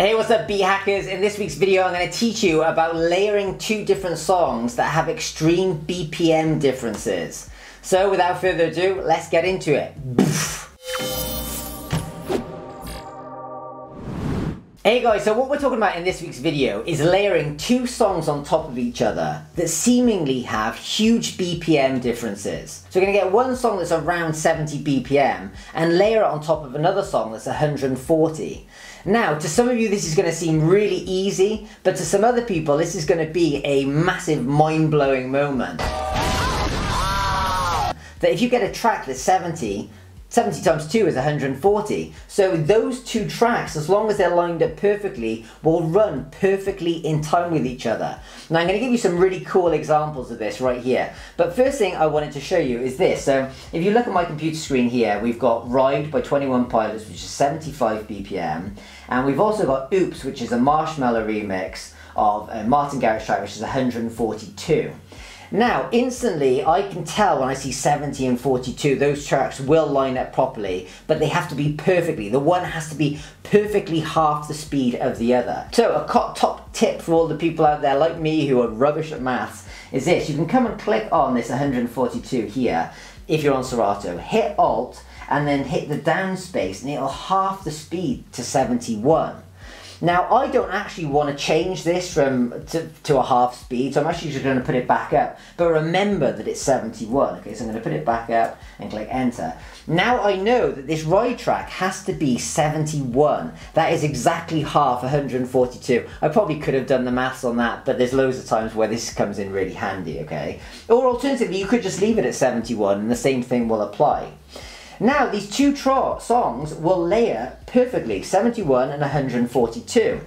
Hey, what's up, beat hackers? In this week's video, I'm going to teach you about layering two different songs that have extreme BPM differences. So without further ado, let's get into it. Hey guys, so what we're talking about in this week's video is layering two songs on top of each other that seemingly have huge BPM differences. So we're going to get one song that's around 70 BPM and layer it on top of another song that's 140. Now, to some of you this is going to seem really easy, but to some other people this is going to be a massive mind-blowing moment. That if you get a track that's 70 times 2 is 140. So those two tracks, as long as they're lined up perfectly, will run perfectly in time with each other. Now I'm going to give you some really cool examples of this right here. But first thing I wanted to show you is this. So if you look at my computer screen here, we've got Ride by 21 Pilots, which is 75 BPM. And we've also got Oops, which is a Marshmello remix of a Martin Garrix track, which is 142. Now, instantly, I can tell when I see 70 and 42, those tracks will line up properly, but they have to be perfectly. The one has to be perfectly half the speed of the other. So, a top tip for all the people out there like me who are rubbish at maths is this. You can come and click on this 142 here, if you're on Serato, hit Alt, and then hit the down space, and it'll half the speed to 71. Now, I don't actually want to change this to a half speed, so I'm actually just going to put it back up. But remember that it's 71. Okay, so I'm going to put it back up and click enter. Now I know that this ride track has to be 71. That is exactly half 142. I probably could have done the maths on that, but there's loads of times where this comes in really handy, okay? Or alternatively, you could just leave it at 71 and the same thing will apply. Now, these two songs will layer perfectly, 71 and 142.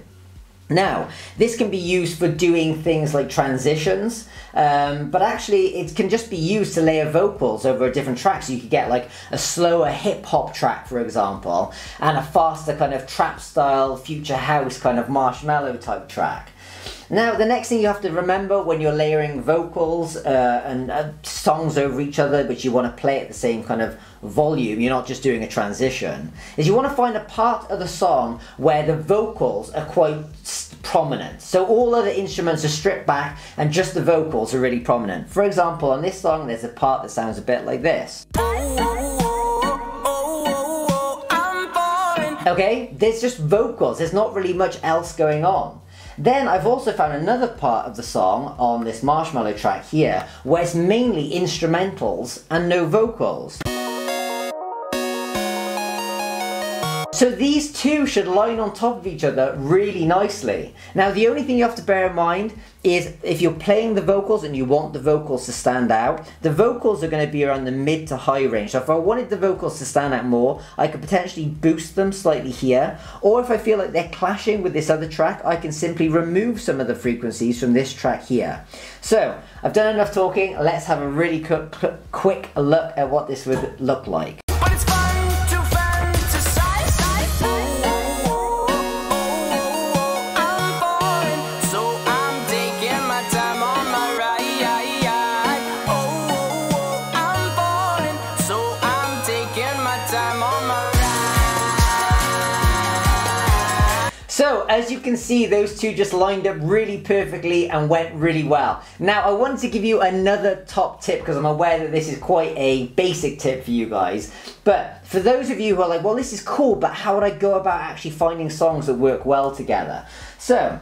Now, this can be used for doing things like transitions, but actually it can just be used to layer vocals over a different track. So you could get like a slower hip-hop track, for example, and a faster kind of trap-style, future house kind of Marshmello type track. Now, the next thing you have to remember when you're layering vocals and songs over each other, but you want to play at the same kind of volume, you're not just doing a transition, is you want to find a part of the song where the vocals are quite prominent. So all other instruments are stripped back and just the vocals are really prominent. For example, on this song, there's a part that sounds a bit like this. Okay, there's just vocals, there's not really much else going on. Then I've also found another part of the song on this Marshmello track here where it's mainly instrumentals and no vocals. So these two should line on top of each other really nicely. Now the only thing you have to bear in mind is if you're playing the vocals and you want the vocals to stand out, the vocals are going to be around the mid to high range. So if I wanted the vocals to stand out more, I could potentially boost them slightly here. Or if I feel like they're clashing with this other track, I can simply remove some of the frequencies from this track here. So I've done enough talking, let's have a really quick look at what this would look like. So, as you can see, those two just lined up really perfectly and went really well. Now, I wanted to give you another top tip because I'm aware that this is quite a basic tip for you guys. But for those of you who are like, well, this is cool, but how would I go about actually finding songs that work well together? So,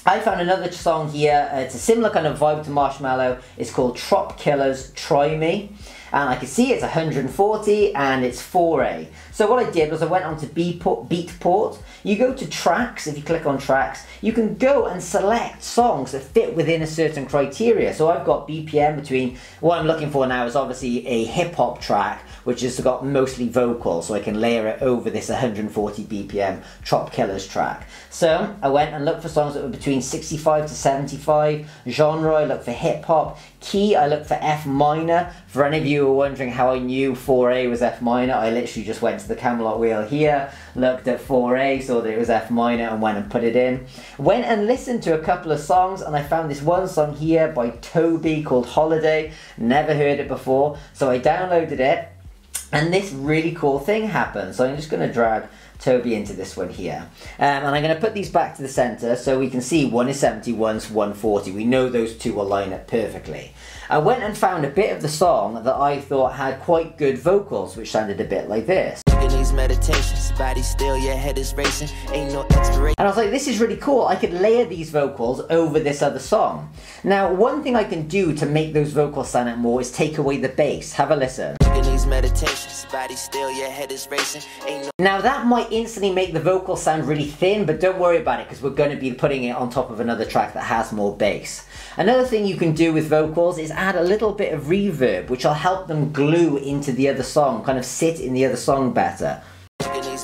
I found another song here. It's a similar kind of vibe to Marshmello. It's called Trop Killer's Try Me. And I can see it's 140 and it's 4A. So what I did was I went on to Beatport. You go to tracks, if you click on tracks, you can go and select songs that fit within a certain criteria. So I've got BPM between, what I'm looking for now is obviously a hip hop track, which has got mostly vocals, so I can layer it over this 140 BPM Trop Killer's track. So I went and looked for songs that were between 65 to 75. Genre, I looked for hip hop. Key, I looked for F minor. For any of you who are wondering how I knew 4A was F minor, I literally just went to the Camelot wheel here, looked at 4A, saw that it was F minor and went and put it in. Went and listened to a couple of songs and I found this one song here by Toby called Holiday. Never heard it before, so I downloaded it. And this really cool thing happened. So I'm just going to drag Toby into this one here. And I'm going to put these back to the center so we can see one is 70, one's 140. We know those two will line up perfectly. I went and found a bit of the song that I thought had quite good vocals, which sounded a bit like this. Meditations, body still, your head is racing, ain't no expiration. And I was like, this is really cool. I could layer these vocals over this other song. Now, one thing I can do to make those vocals stand out more is take away the bass. Have a listen. Meditations, body still, your head is racing, ain't no... Now that might instantly make the vocals sound really thin, but don't worry about it because we're going to be putting it on top of another track that has more bass. Another thing you can do with vocals is add a little bit of reverb, which will help them glue into the other song, kind of sit in the other song better.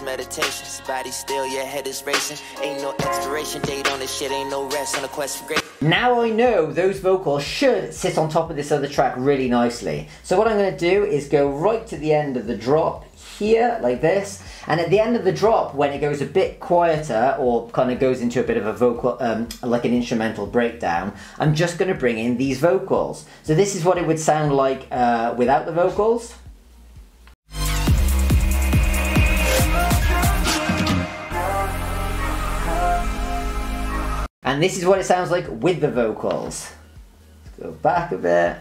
Meditations, body still, your head is racing, ain't no expiration date on this shit, ain't no rest on a quest for great. Now I know those vocals should sit on top of this other track really nicely. So what I'm going to do is go right to the end of the drop here, like this, and at the end of the drop, when it goes a bit quieter or kind of goes into a bit of a vocal, like an instrumental breakdown, I'm just going to bring in these vocals. So this is what it would sound like without the vocals. And this is what it sounds like with the vocals. Let's go back a bit.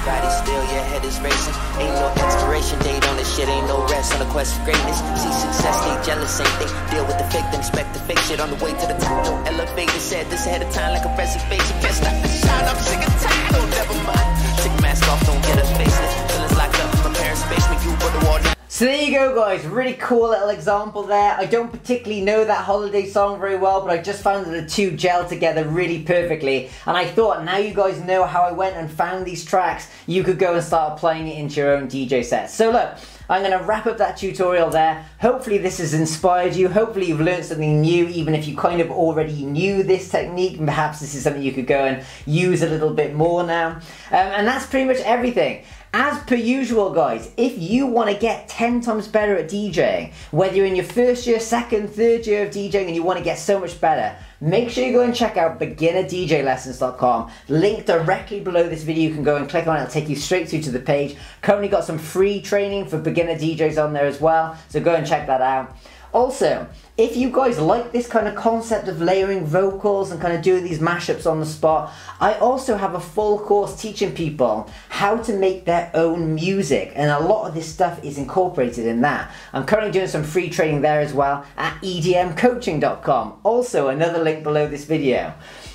Body still, your head is racing, ain't no expiration date on this shit, ain't no rest on a quest for greatness. See success, they jealous, ain't they? Deal with the fake, then expect the fake shit on the way to the top. No elevator, said this ahead of time like a reservation. Can't stop the shine, I'm sick and tired, oh never mind. Take the mask off, don't get a facelift. Feelings locked up in my parents' basement, you put the wall down. So there you go guys, really cool little example there. I don't particularly know that holiday song very well, but I just found that the two gel together really perfectly. And I thought, now you guys know how I went and found these tracks, you could go and start applying it into your own DJ sets. So look, I'm going to wrap up that tutorial there. Hopefully this has inspired you. Hopefully you've learned something new, even if you kind of already knew this technique. And perhaps this is something you could go and use a little bit more now. And that's pretty much everything. As per usual guys, if you want to get 10 times better at DJing, whether you're in your first year, second, third year of DJing and you want to get so much better, make sure you go and check out beginnerdjlessons.com. Link directly below this video, you can go and click on it, it'll take you straight through to the page. Currently got some free training for beginner DJs on there as well, so go and check that out. Also, if you guys like this kind of concept of layering vocals and kind of doing these mashups on the spot, I also have a full course teaching people how to make their own music, and a lot of this stuff is incorporated in that. I'm currently doing some free training there as well at edmcoaching.com. Also, another link below this video.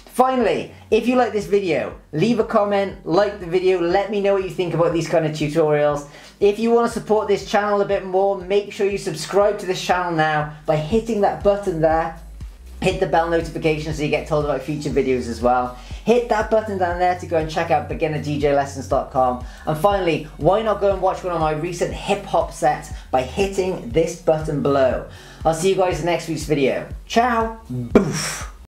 Finally, if you like this video, leave a comment, like the video, let me know what you think about these kind of tutorials. If you want to support this channel a bit more, make sure you subscribe to this channel now by hitting that button there. Hit the bell notification so you get told about future videos as well. Hit that button down there to go and check out beginnerdjlessons.com. And finally, why not go and watch one of my recent hip hop sets by hitting this button below. I'll see you guys in next week's video. Ciao! Boof!